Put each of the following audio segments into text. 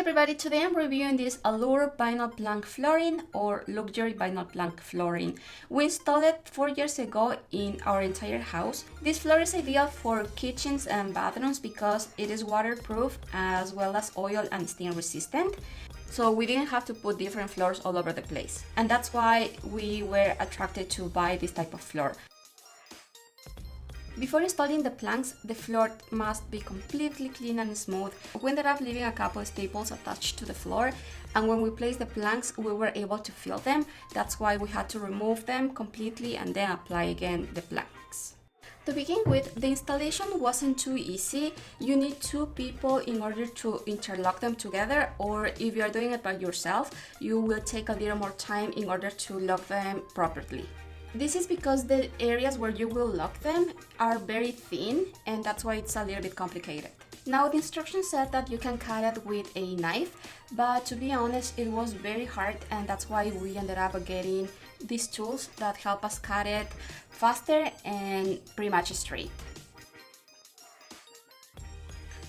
everybody, today I'm reviewing this Allure vinyl plank flooring or luxury vinyl plank flooring. We installed it 4 years ago in our entire house. This floor is ideal for kitchens and bathrooms because it is waterproof as well as oil and stain resistant. So we didn't have to put different floors all over the place. And that's why we were attracted to buy this type of floor. Before installing the planks, the floor must be completely clean and smooth. We ended up leaving a couple of staples attached to the floor, and when we placed the planks, we were able to feel them. That's why we had to remove them completely and then apply again the planks. To begin with, the installation wasn't too easy. You need 2 people in order to interlock them together, or if you are doing it by yourself, you will take a little more time in order to lock them properly. This is because the areas where you will lock them are very thin, and that's why it's a little bit complicated. Now, the instructions said that you can cut it with a knife, but to be honest, it was very hard, and that's why we ended up getting these tools that help us cut it faster and pretty much straight.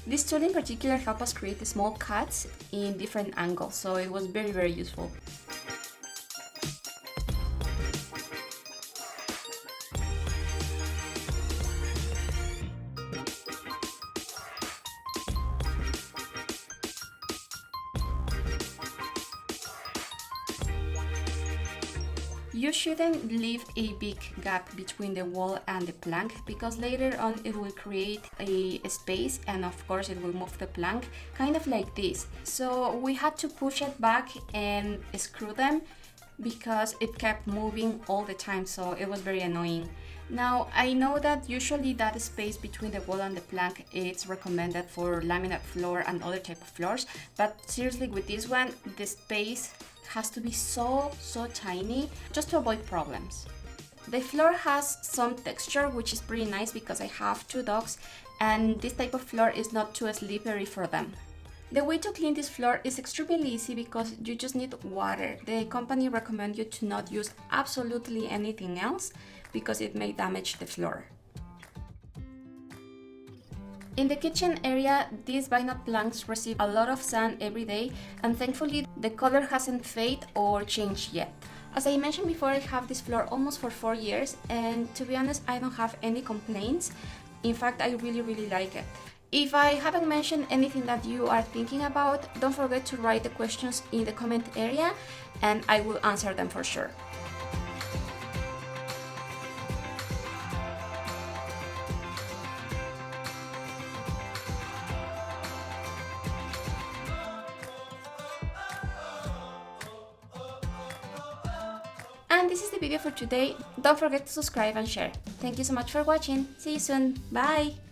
This tool in particular helped us create small cuts in different angles, so it was very, very useful. You shouldn't leave a big gap between the wall and the plank because later on it will create a space, and of course it will move the plank kind of like this. So we had to push it back and screw them because it kept moving all the time, so it was very annoying. Now, I know that usually that space between the wall and the plank is recommended for laminate floor and other type of floors, but seriously with this one, the space has to be so tiny just to avoid problems. The floor has some texture, which is pretty nice because I have 2 dogs and this type of floor is not too slippery for them. The way to clean this floor is extremely easy because you just need water. The company recommends you to not use absolutely anything else because it may damage the floor. In the kitchen area, these vinyl planks receive a lot of sun every day, and thankfully the color hasn't faded or changed yet. As I mentioned before, I have this floor almost for 4 years, and to be honest, I don't have any complaints. In fact, I really like it. If I haven't mentioned anything that you are thinking about, don't forget to write the questions in the comment area, and I will answer them for sure. And this is the video for today. Don't forget to subscribe and share. Thank you so much for watching. See you soon. Bye!